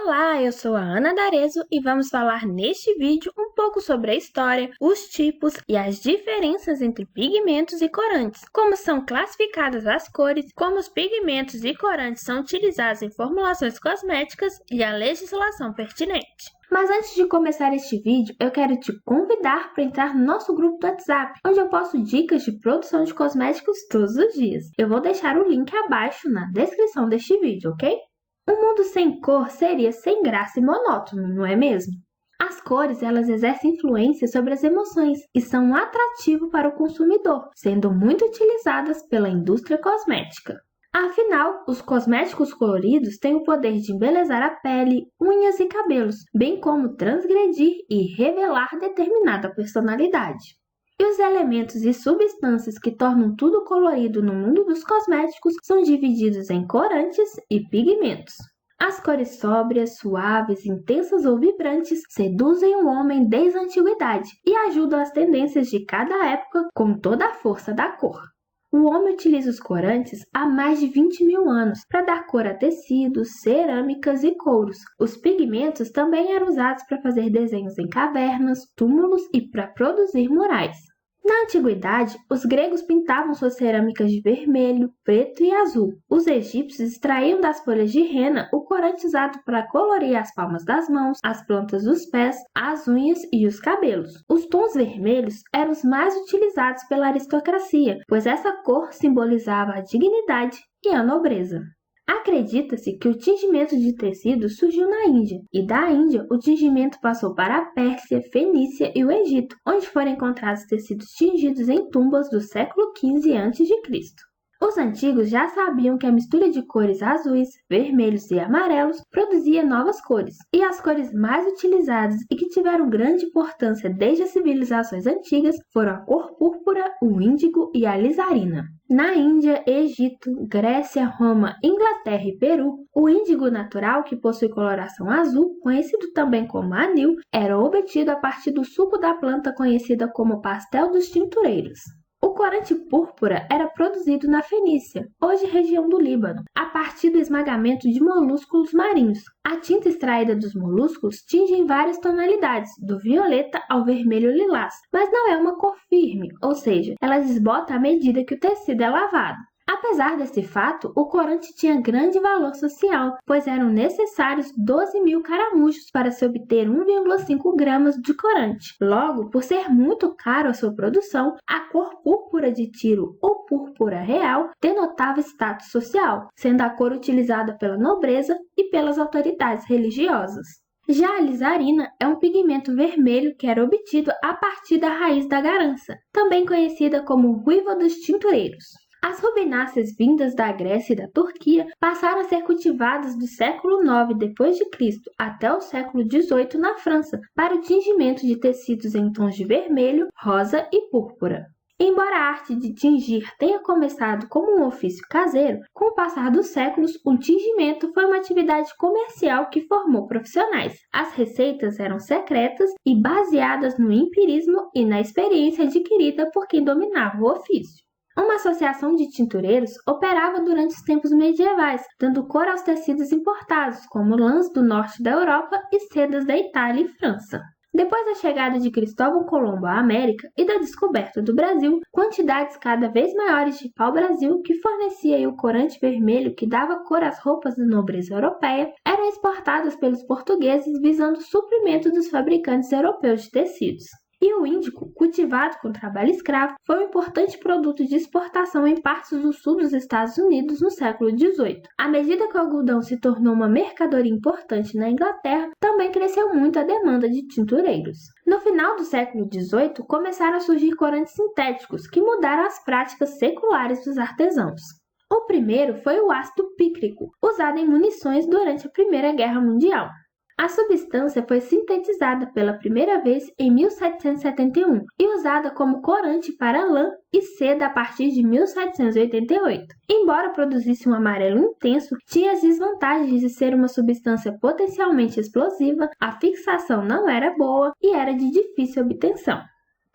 Olá, eu sou a Ana D'Arezzo e vamos falar neste vídeo um pouco sobre a história, os tipos e as diferenças entre pigmentos e corantes, como são classificadas as cores, como os pigmentos e corantes são utilizados em formulações cosméticas e a legislação pertinente. Mas antes de começar este vídeo, eu quero te convidar para entrar no nosso grupo do WhatsApp, onde eu posto dicas de produção de cosméticos todos os dias. Eu vou deixar o link abaixo na descrição deste vídeo, ok? Um mundo sem cor seria sem graça e monótono, não é mesmo? As cores, elas exercem influência sobre as emoções e são um atrativo para o consumidor, sendo muito utilizadas pela indústria cosmética. Afinal, os cosméticos coloridos têm o poder de embelezar a pele, unhas e cabelos, bem como transgredir e revelar determinada personalidade. E os elementos e substâncias que tornam tudo colorido no mundo dos cosméticos são divididos em corantes e pigmentos. As cores sóbrias, suaves, intensas ou vibrantes seduzem o homem desde a antiguidade e ajudam as tendências de cada época com toda a força da cor. O homem utiliza os corantes há mais de 20 mil anos para dar cor a tecidos, cerâmicas e couros. Os pigmentos também eram usados para fazer desenhos em cavernas, túmulos e para produzir murais. Na antiguidade, os gregos pintavam suas cerâmicas de vermelho, preto e azul. Os egípcios extraíam das folhas de rena o corante usado para colorir as palmas das mãos, as plantas dos pés, as unhas e os cabelos. Os tons vermelhos eram os mais utilizados pela aristocracia, pois essa cor simbolizava a dignidade e a nobreza. Acredita-se que o tingimento de tecido surgiu na Índia, e da Índia o tingimento passou para a Pérsia, Fenícia e o Egito, onde foram encontrados tecidos tingidos em tumbas do século XV a.C. Os antigos já sabiam que a mistura de cores azuis, vermelhos e amarelos produzia novas cores, e as cores mais utilizadas e que tiveram grande importância desde as civilizações antigas foram a cor púrpura, o índigo e a lisarina. Na Índia, Egito, Grécia, Roma, Inglaterra e Peru, o índigo natural, que possui coloração azul, conhecido também como anil, era obtido a partir do suco da planta conhecida como pastel dos tintureiros. O corante púrpura era produzido na Fenícia, hoje região do Líbano, a partir do esmagamento de moluscos marinhos. A tinta extraída dos moluscos tinge em várias tonalidades, do violeta ao vermelho lilás, mas não é uma cor firme, ou seja, ela desbota à medida que o tecido é lavado. Apesar desse fato, o corante tinha grande valor social, pois eram necessários 12 mil caramujos para se obter 1,5 gramas de corante. Logo, por ser muito caro a sua produção, a cor púrpura de tiro ou púrpura real denotava status social, sendo a cor utilizada pela nobreza e pelas autoridades religiosas. Já a lisarina é um pigmento vermelho que era obtido a partir da raiz da garança, também conhecida como ruiva dos tintureiros. As rubináceas vindas da Grécia e da Turquia passaram a ser cultivadas do século IX d.C. até o século XVIII na França, para o tingimento de tecidos em tons de vermelho, rosa e púrpura. Embora a arte de tingir tenha começado como um ofício caseiro, com o passar dos séculos, o tingimento foi uma atividade comercial que formou profissionais. As receitas eram secretas e baseadas no empirismo e na experiência adquirida por quem dominava o ofício. Uma associação de tintureiros operava durante os tempos medievais, dando cor aos tecidos importados, como lãs do norte da Europa e sedas da Itália e França. Depois da chegada de Cristóvão Colombo à América e da descoberta do Brasil, quantidades cada vez maiores de pau-brasil, que fornecia o corante vermelho que dava cor às roupas da nobreza europeia, eram exportadas pelos portugueses visando o suprimento dos fabricantes europeus de tecidos. E o índico, cultivado com trabalho escravo, foi um importante produto de exportação em partes do sul dos Estados Unidos no século XVIII. À medida que o algodão se tornou uma mercadoria importante na Inglaterra, também cresceu muito a demanda de tintureiros. No final do século XVIII, começaram a surgir corantes sintéticos, que mudaram as práticas seculares dos artesãos. O primeiro foi o ácido pícrico, usado em munições durante a Primeira Guerra Mundial. A substância foi sintetizada pela primeira vez em 1771 e usada como corante para lã e seda a partir de 1788. Embora produzisse um amarelo intenso, tinha as desvantagens de ser uma substância potencialmente explosiva, a fixação não era boa e era de difícil obtenção.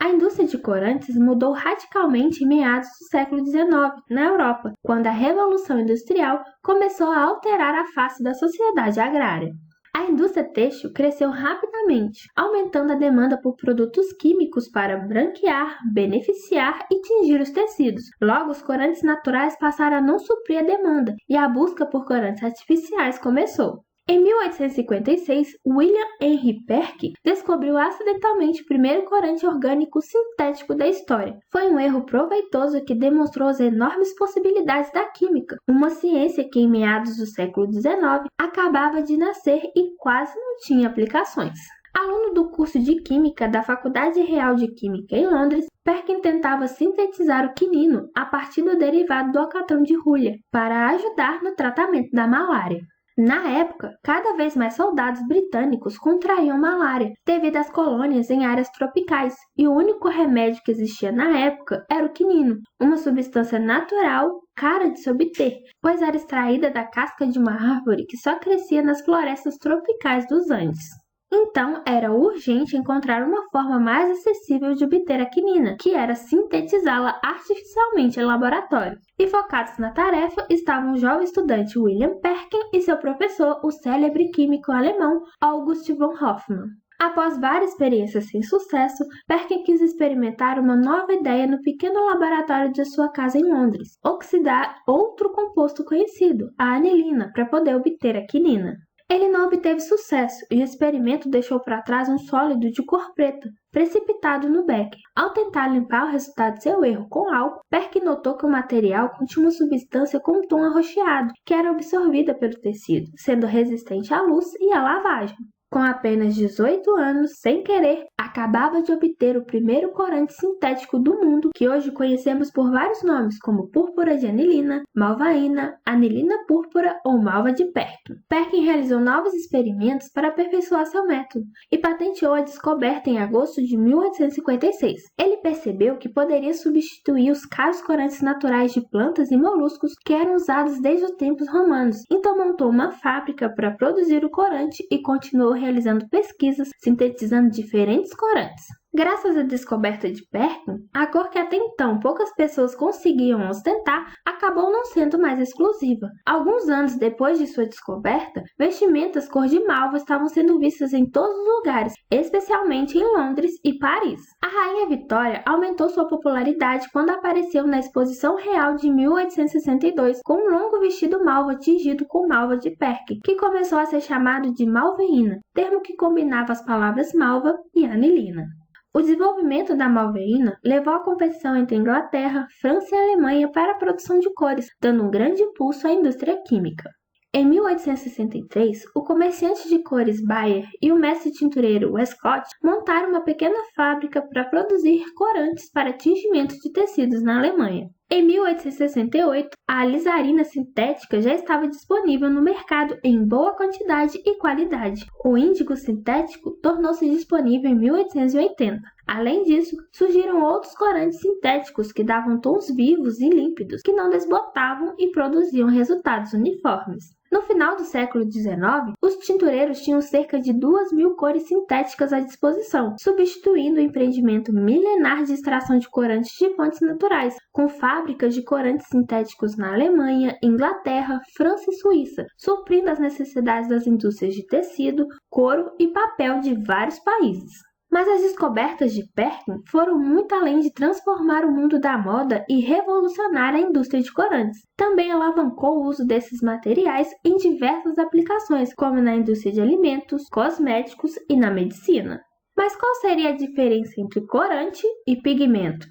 A indústria de corantes mudou radicalmente em meados do século XIX, na Europa, quando a Revolução Industrial começou a alterar a face da sociedade agrária. A indústria têxtil cresceu rapidamente, aumentando a demanda por produtos químicos para branquear, beneficiar e tingir os tecidos. Logo, os corantes naturais passaram a não suprir a demanda e a busca por corantes artificiais começou. Em 1856, William Henry Perkin descobriu acidentalmente o primeiro corante orgânico sintético da história. Foi um erro proveitoso que demonstrou as enormes possibilidades da química, uma ciência que em meados do século XIX acabava de nascer e quase não tinha aplicações. Aluno do curso de Química da Faculdade Real de Química em Londres, Perkin tentava sintetizar o quinino a partir do derivado do alcatrão de Hulha para ajudar no tratamento da malária. Na época, cada vez mais soldados britânicos contraíam malária devido às colônias em áreas tropicais, e o único remédio que existia na época era o quinino, uma substância natural cara de se obter, pois era extraída da casca de uma árvore que só crescia nas florestas tropicais dos Andes. Então, era urgente encontrar uma forma mais acessível de obter a quinina, que era sintetizá-la artificialmente em laboratório. E focados na tarefa estavam o jovem estudante William Perkin e seu professor, o célebre químico alemão August von Hofmann. Após várias experiências sem sucesso, Perkin quis experimentar uma nova ideia no pequeno laboratório de sua casa em Londres: oxidar outro composto conhecido, a anilina, para poder obter a quinina. Ele não obteve sucesso e o experimento deixou para trás um sólido de cor preta, precipitado no becker. Ao tentar limpar o resultado de seu erro com álcool, Perkin notou que o material continha uma substância com um tom arroxeado, que era absorvida pelo tecido, sendo resistente à luz e à lavagem. Com apenas 18 anos, sem querer, acabava de obter o primeiro corante sintético do mundo, que hoje conhecemos por vários nomes, como púrpura de anilina, malvaína, anilina púrpura ou malva de Perkin. Perkin realizou novos experimentos para aperfeiçoar seu método e patenteou a descoberta em agosto de 1856. Ele percebeu que poderia substituir os caros corantes naturais de plantas e moluscos que eram usados desde os tempos romanos, então montou uma fábrica para produzir o corante e continuou realizando pesquisas, sintetizando diferentes corantes. Graças à descoberta de Perkin, a cor que até então poucas pessoas conseguiam ostentar acabou não sendo mais exclusiva. Alguns anos depois de sua descoberta, vestimentas cor de malva estavam sendo vistas em todos os lugares, especialmente em Londres e Paris. A Rainha Vitória aumentou sua popularidade quando apareceu na Exposição Real de 1862 com um longo vestido malva tingido com malva de Perkin, que começou a ser chamado de malveína, termo que combinava as palavras malva e anilina. O desenvolvimento da malveína levou à competição entre Inglaterra, França e Alemanha para a produção de cores, dando um grande impulso à indústria química. Em 1863, o comerciante de cores Bayer e o mestre tintureiro Westcott montaram uma pequena fábrica para produzir corantes para tingimento de tecidos na Alemanha. Em 1868, a alizarina sintética já estava disponível no mercado em boa quantidade e qualidade. O índigo sintético tornou-se disponível em 1880. Além disso, surgiram outros corantes sintéticos que davam tons vivos e límpidos, que não desbotavam e produziam resultados uniformes. No final do século XIX, os tintureiros tinham cerca de 2.000 cores sintéticas à disposição, substituindo o empreendimento milenar de extração de corantes de fontes naturais, com fábricas de corantes sintéticos na Alemanha, Inglaterra, França e Suíça, suprindo as necessidades das indústrias de tecido, couro e papel de vários países. Mas as descobertas de Perkin foram muito além de transformar o mundo da moda e revolucionar a indústria de corantes. Também alavancou o uso desses materiais em diversas aplicações, como na indústria de alimentos, cosméticos e na medicina. Mas qual seria a diferença entre corante e pigmento?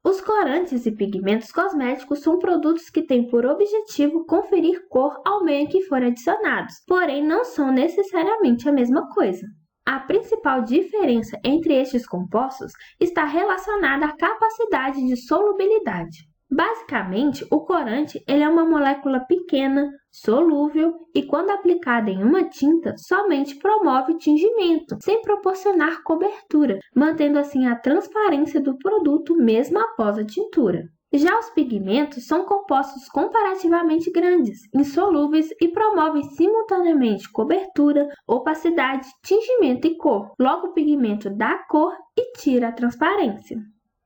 Os corantes e pigmentos cosméticos são produtos que têm por objetivo conferir cor ao meio em que forem adicionados, porém não são necessariamente a mesma coisa. A principal diferença entre estes compostos está relacionada à capacidade de solubilidade. Basicamente, o corante é uma molécula pequena, solúvel e, quando aplicada em uma tinta, somente promove o tingimento, sem proporcionar cobertura, mantendo assim a transparência do produto mesmo após a tintura. Já os pigmentos são compostos comparativamente grandes, insolúveis e promovem simultaneamente cobertura, opacidade, tingimento e cor. Logo, o pigmento dá cor e tira a transparência.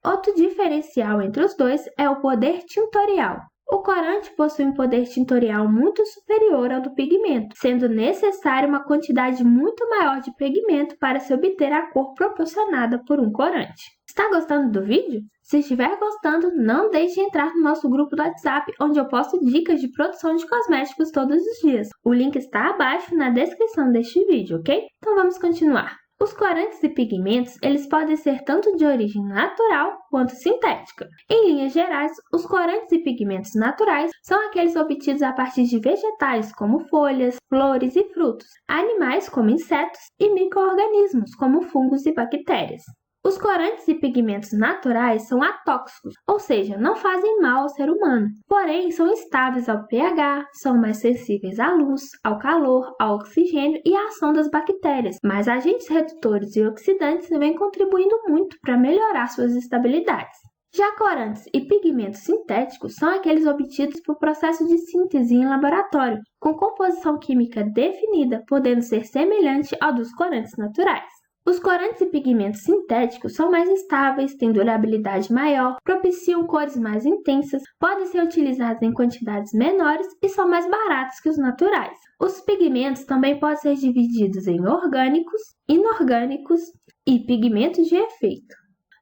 Outro diferencial entre os dois é o poder tintorial. O corante possui um poder tintorial muito superior ao do pigmento, sendo necessária uma quantidade muito maior de pigmento para se obter a cor proporcionada por um corante. Está gostando do vídeo? Se estiver gostando, não deixe de entrar no nosso grupo do WhatsApp, onde eu posto dicas de produção de cosméticos todos os dias. O link está abaixo na descrição deste vídeo, ok? Então vamos continuar. Os corantes e pigmentos, eles podem ser tanto de origem natural quanto sintética. Em linhas gerais, os corantes e pigmentos naturais são aqueles obtidos a partir de vegetais, como folhas, flores e frutos, animais, como insetos, e micro-organismos, como fungos e bactérias. Os corantes e pigmentos naturais são atóxicos, ou seja, não fazem mal ao ser humano, porém são estáveis ao pH, são mais sensíveis à luz, ao calor, ao oxigênio e à ação das bactérias, mas agentes redutores e oxidantes vêm contribuindo muito para melhorar suas estabilidades. Já corantes e pigmentos sintéticos são aqueles obtidos por processo de síntese em laboratório, com composição química definida, podendo ser semelhante ao dos corantes naturais. Os corantes e pigmentos sintéticos são mais estáveis, têm durabilidade maior, propiciam cores mais intensas, podem ser utilizados em quantidades menores e são mais baratos que os naturais. Os pigmentos também podem ser divididos em orgânicos, inorgânicos e pigmentos de efeito.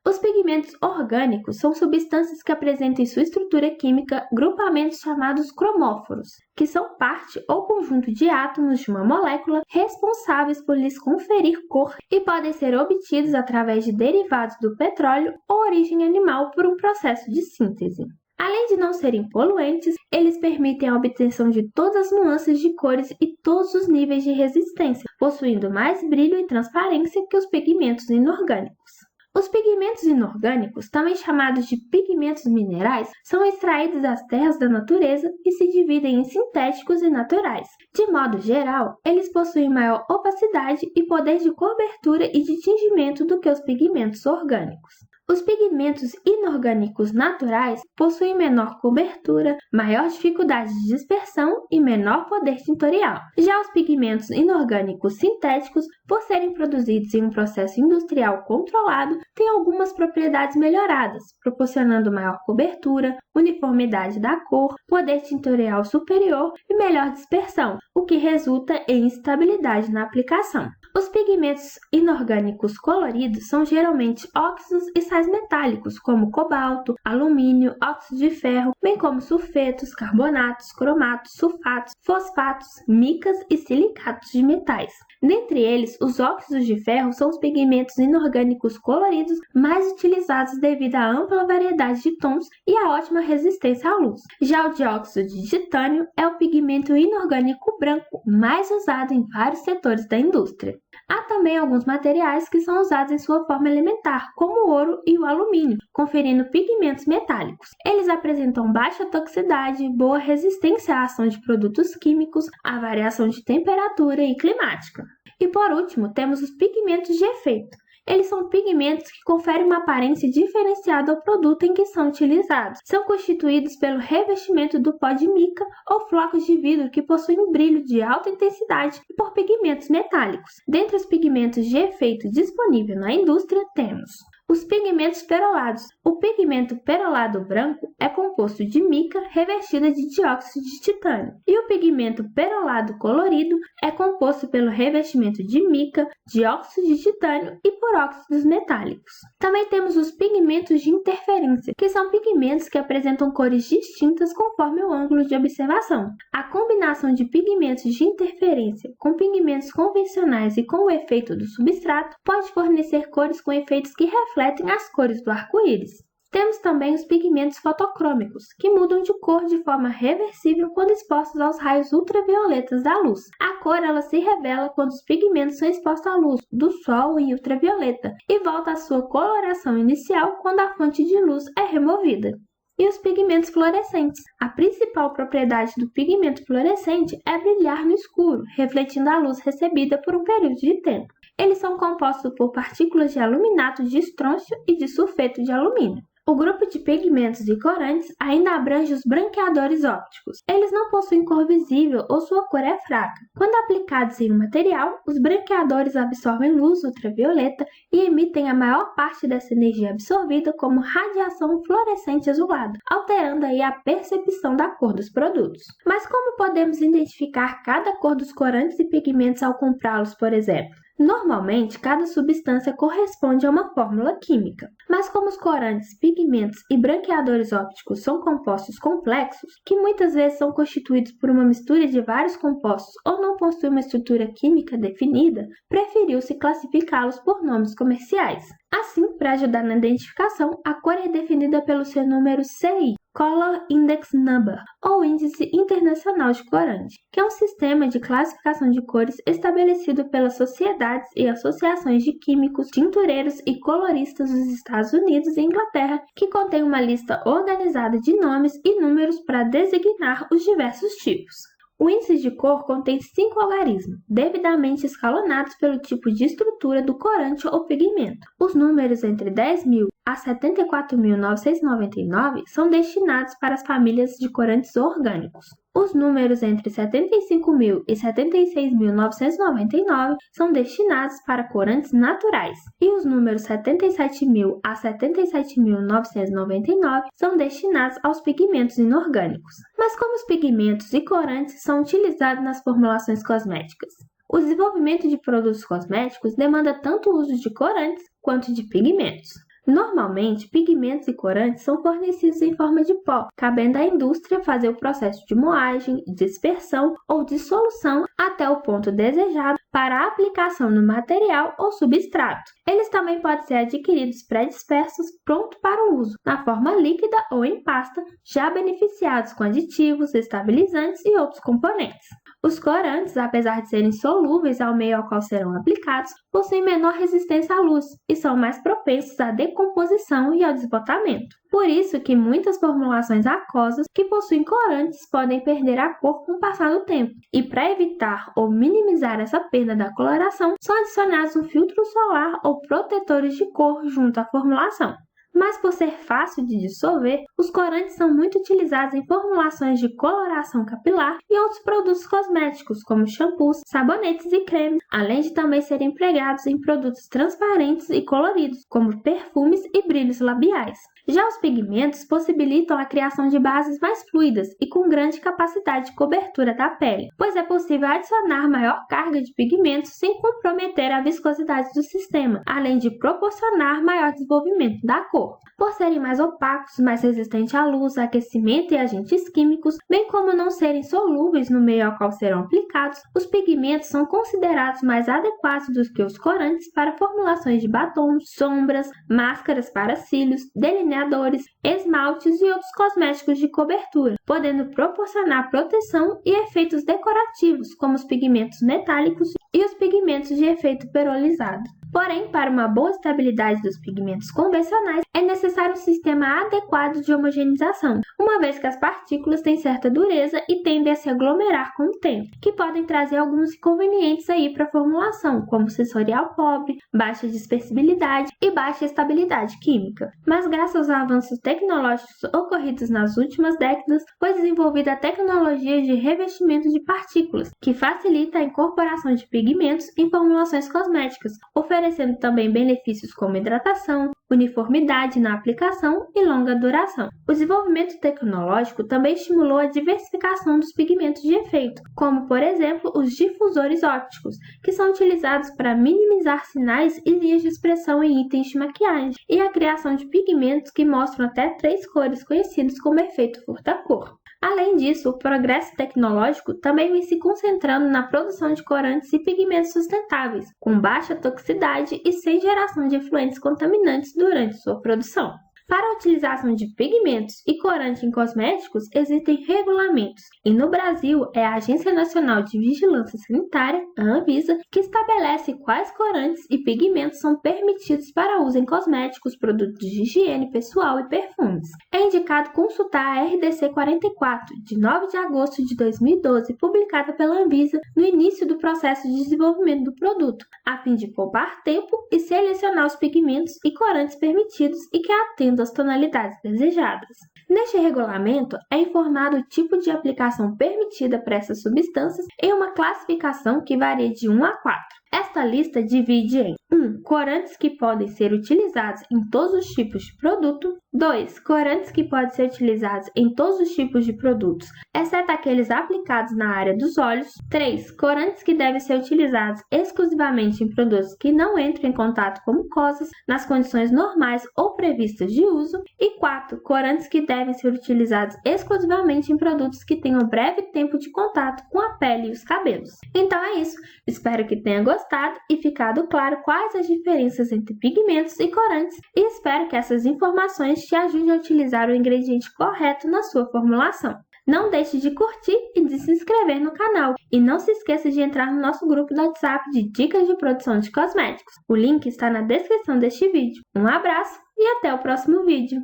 Os pigmentos orgânicos são substâncias que apresentam em sua estrutura química grupamentos chamados cromóforos, que são parte ou conjunto de átomos de uma molécula responsáveis por lhes conferir cor e podem ser obtidos através de derivados do petróleo ou origem animal por um processo de síntese. Além de não serem poluentes, eles permitem a obtenção de todas as nuances de cores e todos os níveis de resistência, possuindo mais brilho e transparência que os pigmentos inorgânicos. Os pigmentos inorgânicos, também chamados de pigmentos minerais, são extraídos das terras da natureza e se dividem em sintéticos e naturais. De modo geral, eles possuem maior opacidade e poder de cobertura e de tingimento do que os pigmentos orgânicos. Os pigmentos inorgânicos naturais possuem menor cobertura, maior dificuldade de dispersão e menor poder tintorial. Já os pigmentos inorgânicos sintéticos, por serem produzidos em um processo industrial controlado, têm algumas propriedades melhoradas, proporcionando maior cobertura, uniformidade da cor, poder tintorial superior e melhor dispersão, o que resulta em estabilidade na aplicação. Os pigmentos inorgânicos coloridos são geralmente óxidos e sais metálicos, como cobalto, alumínio, óxido de ferro, bem como sulfetos, carbonatos, cromatos, sulfatos, fosfatos, micas e silicatos de metais. Dentre eles, os óxidos de ferro são os pigmentos inorgânicos coloridos mais utilizados devido à ampla variedade de tons e à ótima resistência à luz. Já o dióxido de titânio é o pigmento inorgânico branco mais usado em vários setores da indústria. Há também alguns materiais que são usados em sua forma elementar, como o ouro e o alumínio, conferindo pigmentos metálicos. Eles apresentam baixa toxicidade, boa resistência à ação de produtos químicos, à variação de temperatura e climática. E por último, temos os pigmentos de efeito. Eles são pigmentos que conferem uma aparência diferenciada ao produto em que são utilizados. São constituídos pelo revestimento do pó de mica ou flocos de vidro que possuem brilho de alta intensidade e por pigmentos metálicos. Dentre os pigmentos de efeito disponíveis na indústria, temos os pigmentos perolados. O pigmento perolado branco é composto de mica revestida de dióxido de titânio. E o pigmento perolado colorido é composto pelo revestimento de mica, dióxido de titânio e por óxidos metálicos. Também temos os pigmentos de interferência, que são pigmentos que apresentam cores distintas conforme o ângulo de observação. A combinação de pigmentos de interferência com pigmentos convencionais e com o efeito do substrato pode fornecer cores com efeitos que refletem as cores do arco-íris. Temos também os pigmentos fotocrômicos, que mudam de cor de forma reversível quando expostos aos raios ultravioletas da luz. A cor ela se revela quando os pigmentos são expostos à luz do sol e ultravioleta e volta à sua coloração inicial quando a fonte de luz é removida. E os pigmentos fluorescentes. A principal propriedade do pigmento fluorescente é brilhar no escuro, refletindo a luz recebida por um período de tempo. Eles são compostos por partículas de aluminato de estrôncio e de sulfeto de alumínio. O grupo de pigmentos e corantes ainda abrange os branqueadores ópticos. Eles não possuem cor visível ou sua cor é fraca. Quando aplicados em um material, os branqueadores absorvem luz ultravioleta e emitem a maior parte dessa energia absorvida como radiação fluorescente azulada, alterando aí a percepção da cor dos produtos. Mas como podemos identificar cada cor dos corantes e pigmentos ao comprá-los, por exemplo? Normalmente, cada substância corresponde a uma fórmula química, mas como os corantes, pigmentos e branqueadores ópticos são compostos complexos, que muitas vezes são constituídos por uma mistura de vários compostos ou não possuem uma estrutura química definida, preferiu-se classificá-los por nomes comerciais. Assim, para ajudar na identificação, a cor é definida pelo seu número CI, Color Index Number, ou Índice Internacional de Corante, que é um sistema de classificação de cores estabelecido pelas sociedades e associações de químicos, tintureiros e coloristas dos Estados Unidos e Inglaterra, que contém uma lista organizada de nomes e números para designar os diversos tipos. O índice de cor contém 5 algarismos, devidamente escalonados pelo tipo de estrutura do corante ou pigmento. Os números entre 10.000 a 74.999 são destinados para as famílias de corantes orgânicos. Os números entre 75.000 e 76.999 são destinados para corantes naturais, e os números 77.000 a 77.999 são destinados aos pigmentos inorgânicos. Mas como os pigmentos e corantes são utilizados nas formulações cosméticas? O desenvolvimento de produtos cosméticos demanda tanto o uso de corantes quanto de pigmentos. Normalmente, pigmentos e corantes são fornecidos em forma de pó, cabendo à indústria fazer o processo de moagem, dispersão ou dissolução até o ponto desejado para a aplicação no material ou substrato. Eles também podem ser adquiridos pré-dispersos pronto para o uso, na forma líquida ou em pasta, já beneficiados com aditivos, estabilizantes e outros componentes. Os corantes, apesar de serem solúveis ao meio ao qual serão aplicados, possuem menor resistência à luz e são mais propensos à decomposição e ao desbotamento. Por isso que muitas formulações aquosas que possuem corantes podem perder a cor com o passar do tempo. E para evitar ou minimizar essa perda da coloração, são adicionados um filtro solar ou protetores de cor junto à formulação. Mas por ser fácil de dissolver, os corantes são muito utilizados em formulações de coloração capilar e outros produtos cosméticos, como shampoos, sabonetes e cremes, além de também serem empregados em produtos transparentes e coloridos, como perfumes e brilhos labiais. Já os pigmentos possibilitam a criação de bases mais fluidas e com grande capacidade de cobertura da pele, pois é possível adicionar maior carga de pigmentos sem comprometer a viscosidade do sistema, além de proporcionar maior desenvolvimento da cor. Por serem mais opacos, mais resistentes à luz, aquecimento e agentes químicos, bem como não serem solúveis no meio ao qual serão aplicados, os pigmentos são considerados mais adequados do que os corantes para formulações de batons, sombras, máscaras para cílios, delineadores, esmaltes e outros cosméticos de cobertura, podendo proporcionar proteção e efeitos decorativos, como os pigmentos metálicos e os pigmentos de efeito perolizado. Porém, para uma boa estabilidade dos pigmentos convencionais, é necessário um sistema adequado de homogeneização, uma vez que as partículas têm certa dureza e tendem a se aglomerar com o tempo, que podem trazer alguns inconvenientes aí para a formulação, como sensorial pobre, baixa dispersibilidade e baixa estabilidade química. Mas graças aos avanços tecnológicos ocorridos nas últimas décadas, foi desenvolvida a tecnologia de revestimento de partículas, que facilita a incorporação de pigmentos em formulações cosméticas, oferecendo também benefícios como hidratação, uniformidade na aplicação e longa duração. O desenvolvimento tecnológico também estimulou a diversificação dos pigmentos de efeito, como por exemplo os difusores ópticos, que são utilizados para minimizar sinais e linhas de expressão em itens de maquiagem, e a criação de pigmentos que mostram até 3 cores conhecidos como efeito furta-cor. Além disso, o progresso tecnológico também vem se concentrando na produção de corantes e pigmentos sustentáveis, com baixa toxicidade e sem geração de efluentes contaminantes durante sua produção. Para a utilização de pigmentos e corante em cosméticos, existem regulamentos, e no Brasil é a Agência Nacional de Vigilância Sanitária, a Anvisa, que estabelece quais corantes e pigmentos são permitidos para uso em cosméticos, produtos de higiene pessoal e perfumes. É indicado consultar a RDC 44, de 9 de agosto de 2012, publicada pela Anvisa no início do processo de desenvolvimento do produto, a fim de poupar tempo e selecionar os pigmentos e corantes permitidos e que atendam atingindo as tonalidades desejadas. Neste regulamento, é informado o tipo de aplicação permitida para essas substâncias em uma classificação que varia de 1 a 4. Esta lista divide em 1. Corantes que podem ser utilizados em todos os tipos de produto. 2. Corantes que podem ser utilizados em todos os tipos de produtos, exceto aqueles aplicados na área dos olhos. 3. Corantes que devem ser utilizados exclusivamente em produtos que não entram em contato com mucosas nas condições normais ou previstas de uso. E 4. Corantes que devem ser utilizados exclusivamente em produtos que tenham breve tempo de contato com a pele e os cabelos. Então é isso. Espero que tenha gostado e ficado claro quais as diferenças entre pigmentos e corantes, e espero que essas informações te ajudem a utilizar o ingrediente correto na sua formulação. Não deixe de curtir e de se inscrever no canal, e não se esqueça de entrar no nosso grupo do WhatsApp de dicas de produção de cosméticos. O link está na descrição deste vídeo. Um abraço e até o próximo vídeo!